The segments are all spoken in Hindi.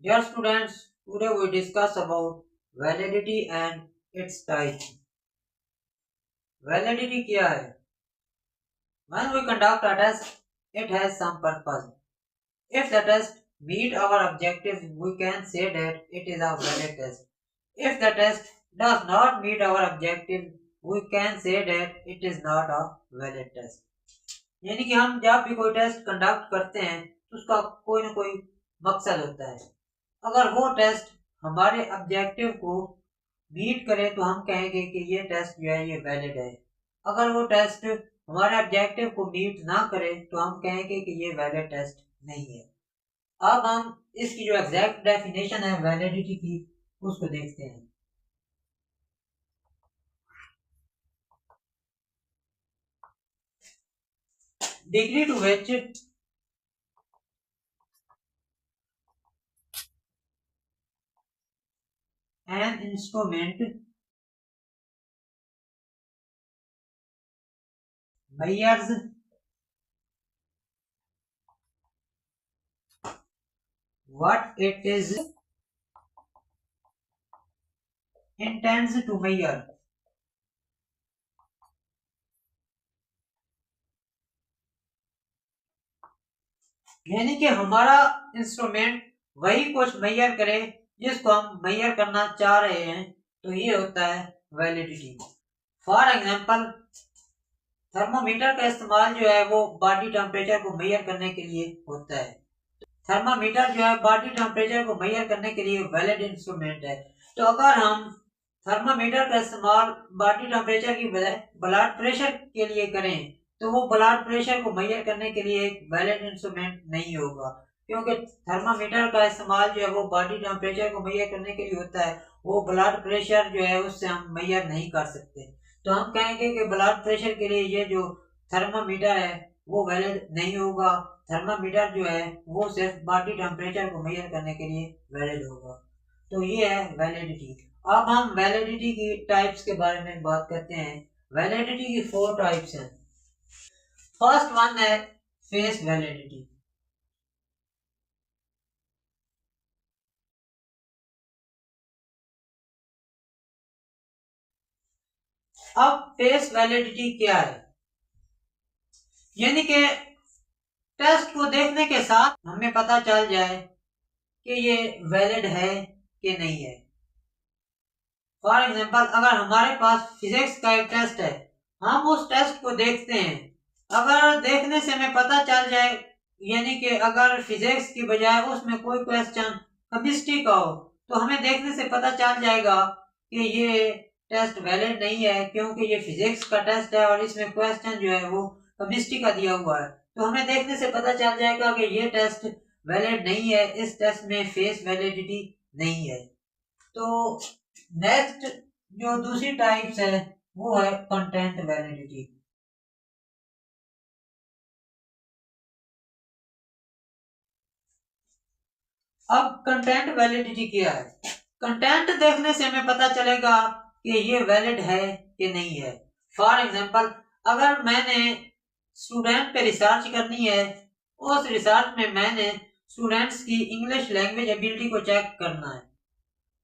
Dear students, today we discuss about validity and its types. Validity क्या है? When we conduct a test, it has some purpose. If the test meet our objectives, we can say that it is a valid test. If the test does not meet our objective, we can say that it is not a valid test. यानी कि हम जब भी कोई टेस्ट कंडक्ट करते हैं तो उसका कोई ना कोई मकसद होता है। अगर वो टेस्ट हमारे ऑब्जेक्टिव को मीट करे तो हम कहेंगे कि ये टेस्ट जो है ये वैलिड है। अगर वो टेस्ट हमारे ऑब्जेक्टिव को मीट ना करे तो हम कहेंगे कि ये वैलिड टेस्ट नहीं है। अब हम इसकी जो एग्जैक्ट डेफिनेशन है वैलिडिटी की उसको देखते हैं। Degree to which an instrument measures what it is intends to measure. यानी कि हमारा इंस्ट्रूमेंट वही कुछ मेजर करे जिसको हम मेजर करना चाह रहे हैं, तो ये होता है वैलिडिटी। फॉर एग्जांपल, थर्मामीटर का इस्तेमाल जो है वो बॉडी टेम्परेचर को मेजर करने के लिए होता है। थर्मामीटर जो है बॉडी टेम्परेचर को मेजर करने के लिए वैलिड इंस्ट्रूमेंट है। तो अगर हम थर्मामीटर का इस्तेमाल बॉडी टेम्परेचर की बजाय ब्लड प्रेशर के लिए करें तो वो ब्लड प्रेशर को मेजर करने के लिए एक वैलिड इंस्ट्रूमेंट नहीं होगा, क्योंकि थर्मामीटर का इस्तेमाल जो है वो बॉडी टेम्परेचर को मेजर करने के लिए होता है। वो ब्लड प्रेशर जो है उससे हम मेजर नहीं कर सकते। तो हम कहेंगे कि ब्लड प्रेशर के लिए ये जो थर्मामीटर है वो वैलिड नहीं होगा। थर्मामीटर जो है वो सिर्फ बॉडी टेम्परेचर को मेजर करने के लिए वैलिड होगा। तो ये है वैलिडिटी। अब हम वैलिडिटी की टाइप्स के बारे में बात करते हैं। वैलिडिटी की 4 टाइप्स हैं। फर्स्ट वन है फेस वैलिडिटी। अब फेस वैलिडिटी क्या है? यानी कि टेस्ट को देखने के साथ हमें पता चल जाए कि ये वैलिड है कि नहीं है। फॉर एग्जाम्पल, अगर हमारे पास फिजिक्स का एक टेस्ट है, हम उस टेस्ट को देखते हैं। अगर देखने से हमें पता चल जाए, यानी कि अगर फिजिक्स की बजाय उसमें कोई क्वेश्चन केमिस्ट्री का हो, तो हमें देखने से पता चल जाएगा कि ये टेस्ट वैलिड नहीं है, क्योंकि ये फिजिक्स का टेस्ट है और इसमें क्वेश्चन जो है वो केमिस्ट्री का दिया हुआ है। तो हमें देखने से पता चल जाएगा कि ये टेस्ट वैलिड नहीं है, इस टेस्ट में फेस वैलिडिटी नहीं है। तो नेक्स्ट जो दूसरी टाइप्स है वो है कंटेंट वैलिडिटी। अब कंटेंट वैलिडिटी क्या है? कंटेंट देखने से हमें पता चलेगा कि ये वैलिड है कि नहीं है। फॉर एग्जांपल, अगर मैंने स्टूडेंट पे रिसर्च करनी है, उस रिसर्च में मैंने स्टूडेंट्स की इंग्लिश लैंग्वेज एबिलिटी को चेक करना है,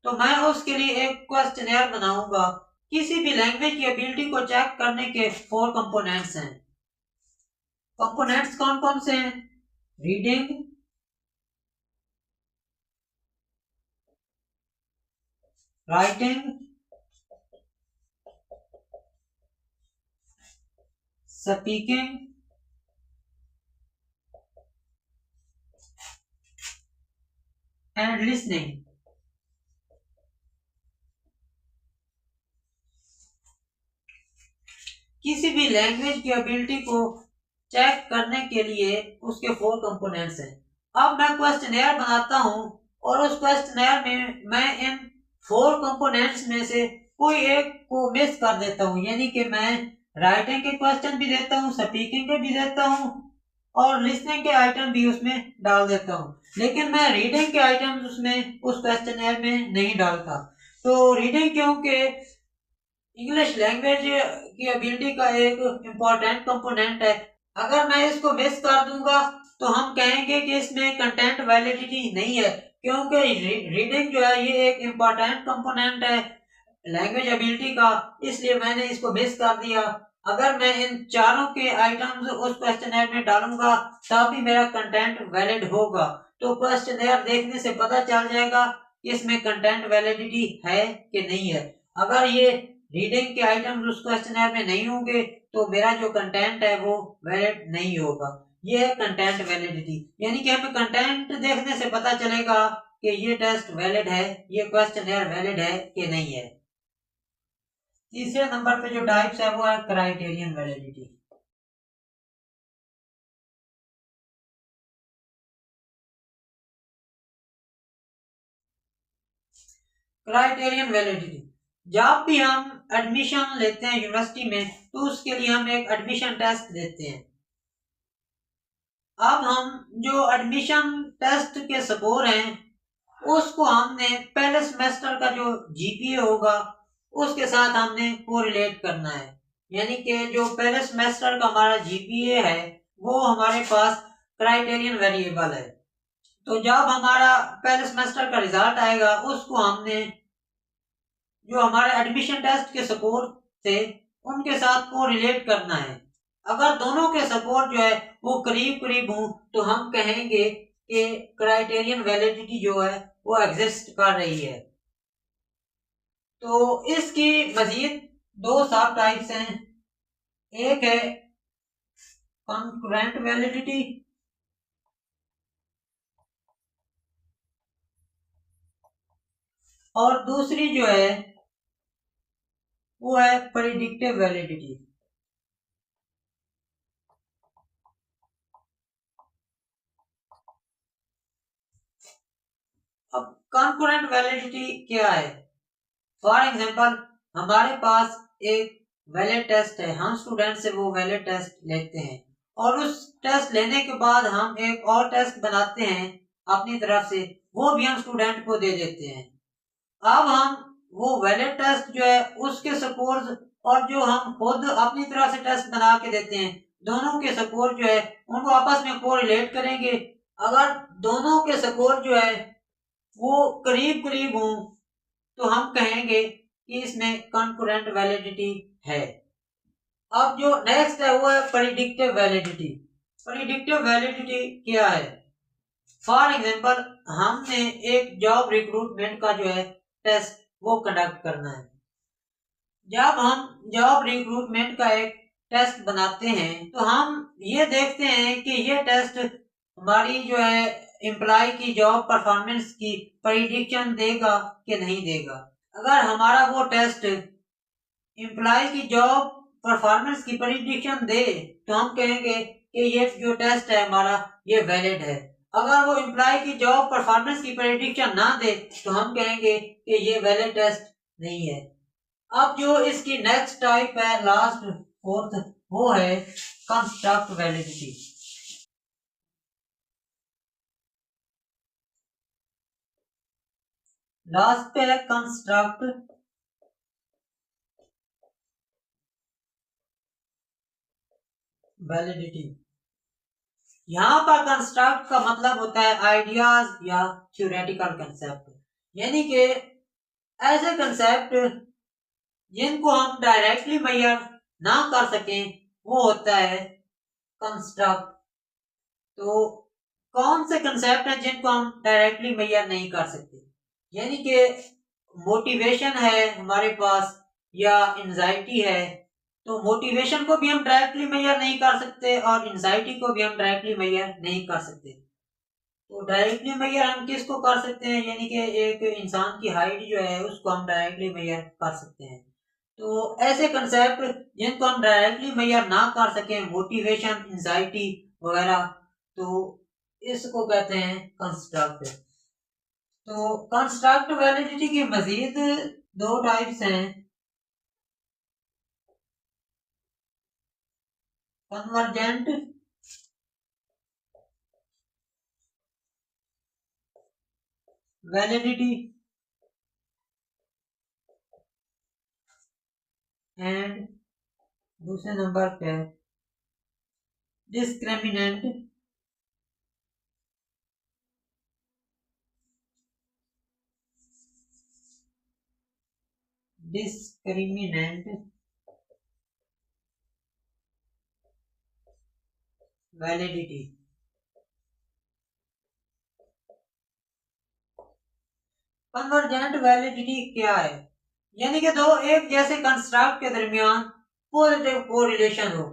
तो मैं उसके लिए एक क्वेश्चनर बनाऊंगा। किसी भी लैंग्वेज की एबिलिटी को चेक करने के 4 कंपोनेंट्स हैं। कंपोनेंट्स कौन कौन से हैं? Reading, writing, speaking and listening. किसी भी लैंग्वेज की एबिलिटी को चेक करने के लिए उसके 4 कंपोनेंट्स हैं। अब मैं क्वेश्चनर बनाता हूं और उस क्वेश्चनर में मैं इन 4 कंपोनेंट्स में से कोई एक को मिस कर देता हूं, यानी कि मैं राइटिंग के क्वेश्चन भी देता हूं, स्पीकिंग के भी देता हूं और लिसनिंग के आइटम भी उसमें डाल देता हूं, लेकिन मैं रीडिंग के आइटम उसमें उस क्वेश्चनर में नहीं डालता। तो रीडिंग क्योंकि इंग्लिश लैंग्वेज की एबिलिटी का एक इम्पोर्टेंट कंपोनेंट है, अगर मैं इसको मिस कर दूंगा तो हम कहेंगे कि इसमें कंटेंट वैलिडिटी नहीं है, क्योंकि रीडिंग जो है ये एक इम्पोर्टेंट कंपोनेंट है लैंग्वेज एबिलिटी का, इसलिए मैंने इसको मिस कर दिया। अगर मैं इन चारों के आइटम्स उस क्वेश्चनर में डालूंगा तभी मेरा कंटेंट वैलिड होगा। तो क्वेश्चनर देखने से पता चल जाएगा कि इसमें कंटेंट वैलिडिटी है कि नहीं है। अगर ये रीडिंग के आइटम्स उस क्वेश्चनर में नहीं होंगे तो मेरा जो कंटेंट है वो वैलिड नहीं होगा। ये है कंटेंट वैलिडिटी, यानी कि हमें कंटेंट देखने से पता चलेगा कि ये टेस्ट वैलिड है, ये क्वेश्चनर वैलिड है कि नहीं है। तीसरे नंबर पे जो टाइप्स है वो है क्राइटेरियन वैलिडिटी। क्राइटेरियन वैलिडिटी, जब भी हम एडमिशन लेते हैं यूनिवर्सिटी में तो उसके लिए हम एक एडमिशन टेस्ट देते हैं। अब हम जो एडमिशन टेस्ट के स्कोर हैं उसको हमने पहले सेमेस्टर का जो जीपीए होगा उसके साथ हमने कोरिलेट करना है, यानी कि जो पहले सेमेस्टर का हमारा जीपीए है वो हमारे पास क्राइटेरियन वेरिएबल है। तो जब हमारा पहले सेमेस्टर का रिजल्ट आएगा उसको हमने जो हमारे एडमिशन टेस्ट के स्कोर थे उनके साथ को रिलेट करना है। अगर दोनों के स्कोर जो है वो करीब करीब हों तो हम कहेंगे कि क्राइटेरियन वैलिडिटी जो है वो एग्जिस्ट कर रही है। तो इसकी मजीद दो सब टाइप्स हैं, एक है कंकरेंट वैलिडिटी और दूसरी जो है वो है प्रेडिक्टिव वैलिडिटी। अब कंकरेंट वैलिडिटी क्या है? फॉर एग्जांपल हमारे पास एक वैलिड टेस्ट है, हम स्टूडेंट से वो वैलिड टेस्ट लेते हैं और उस टेस्ट लेने के बाद हम एक और टेस्ट बनाते हैं अपनी तरफ से, वो भी हम स्टूडेंट को दे देते हैं। अब हम वो वैलिड टेस्ट जो है उसके स्कोर और जो हम खुद अपनी तरफ से टेस्ट बना के देते हैं दोनों के स्कोर जो है उनको आपस में कोरिलेट करेंगे। अगर दोनों के स्कोर जो है वो करीब करीब हों तो हम कहेंगे कि इसमें कंकरेंट वैलिडिटी है। अब जो नेक्स्ट है वो है प्रेडिक्टिव वैलिडिटी। प्रेडिक्टिव वैलिडिटी क्या है? फॉर एग्जांपल हमने एक जॉब रिक्रूटमेंट का जो है टेस्ट वो कंडक्ट करना है। जब हम जॉब रिक्रूटमेंट का एक टेस्ट बनाते हैं तो हम ये देखते हैं कि ये टेस्ट हमारी जो है एम्प्लॉय की जॉब परफॉर्मेंस की प्रेडिक्शन देगा कि नहीं देगा। अगर हमारा वो टेस्ट एम्प्लॉय की जॉब परफॉर्मेंस की प्रेडिक्शन दे तो हम कहेंगे कि ये जो टेस्ट है हमारा ये वैलिड है। अगर वो एम्प्लॉय की जॉब परफॉर्मेंस की प्रेडिक्शन ना दे तो हम कहेंगे कि ये वैलिड टेस्ट नहीं है। अब जो इसकी नेक्स्ट टाइप है लास्ट फोर्थ वो है कंस्ट्रक्ट वैलिडिटी। लास्ट पे है कंस्ट्रक्ट वैलिडिटी। यहाँ पर कंस्ट्रक्ट का मतलब होता है आइडियाज या थ्योरेटिकल कंसेप्ट, यानी कि ऐसे कंसेप्ट जिनको हम डायरेक्टली मेजर ना कर सकें वो होता है कंस्ट्रक्ट। तो कौन से कंसेप्ट हैं जिनको हम डायरेक्टली मेजर नहीं कर सकते? यानी कि मोटिवेशन है हमारे पास या एंजाइटी है, तो मोटिवेशन को भी हम डायरेक्टली मेजर नहीं कर सकते और एंजाइटी को भी हम डायरेक्टली मेजर नहीं कर सकते। तो डायरेक्टली मेजर हम किसको कर सकते हैं? यानी कि एक इंसान की हाइट जो है उसको हम डायरेक्टली मेजर कर सकते हैं। तो ऐसे कंसेप्ट जिनको हम डायरेक्टली मेजर ना कर सकें, मोटिवेशन, एंजाइटी वगैरह, तो इसको कहते हैं कंस्ट्रक्ट। तो कंस्ट्रक्ट वैलिडिटी की मजीद दो टाइप्स हैं, कन्वर्जेंट वैलिडिटी एंड दूसरे नंबर पे discriminant discriminant validity. Convergent validity क्या है? यानी कि दो एक जैसे कंस्ट्रक्ट के दरमियान पॉजिटिव कोरिलेशन हो,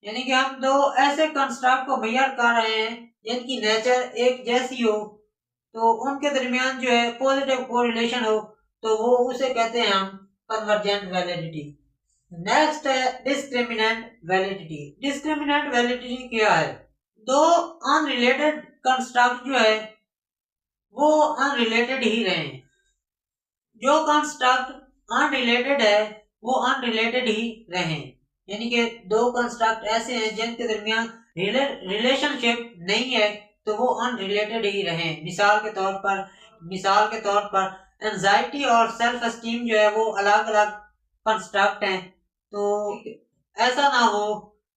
यानी कि हम दो ऐसे कंस्ट्रक्ट को मेजर कर रहे हैं जिनकी नेचर एक जैसी हो, तो उनके दरमियान जो है पॉजिटिव कोरिलेशन हो, तो वो उसे कहते हैं हम कन्वर्जेंट वैलिडिटी। नेक्स्ट है डिस्क्रिमिनेंट वैलिडिटी। डिस्क्रिमिनेंट वैलिडिटी क्या है? दो अनरिलेटेड कंस्ट्रक्ट जो है वो अनरिलेटेड ही रहे, जो कंस्ट्रक्ट अनरिलेटेड है वो अनरिलेटेड ही रहे, यानी कि दो कंस्ट्रक्ट ऐसे हैं जिनके दरमियान रिलेशनशिप नहीं है तो वो अनरिलेटेड ही रहे। मिसाल के तौर पर एंजाइटी और सेल्फ एस्टीम जो है वो अलग अलग कंस्ट्रक्ट हैं, तो ऐसा ना हो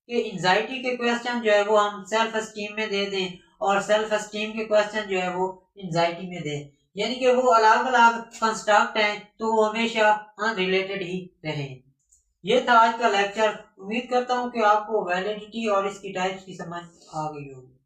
कि एंजाइटी के क्वेश्चन जो है वो हम सेल्फ एस्टीम में दे दें और सेल्फ एस्टीम के क्वेश्चन जो है वो एंजाइटी में दें, यानी कि वो अलग अलग कंस्ट्रक्ट हैं तो वो हमेशा अनरिलेटेड ही रहें। ये था आज का लेक्चर। उम्मीद करता हूँ कि आपको वैलिडिटी और इसकी टाइप्स की समझ आ गई होगी।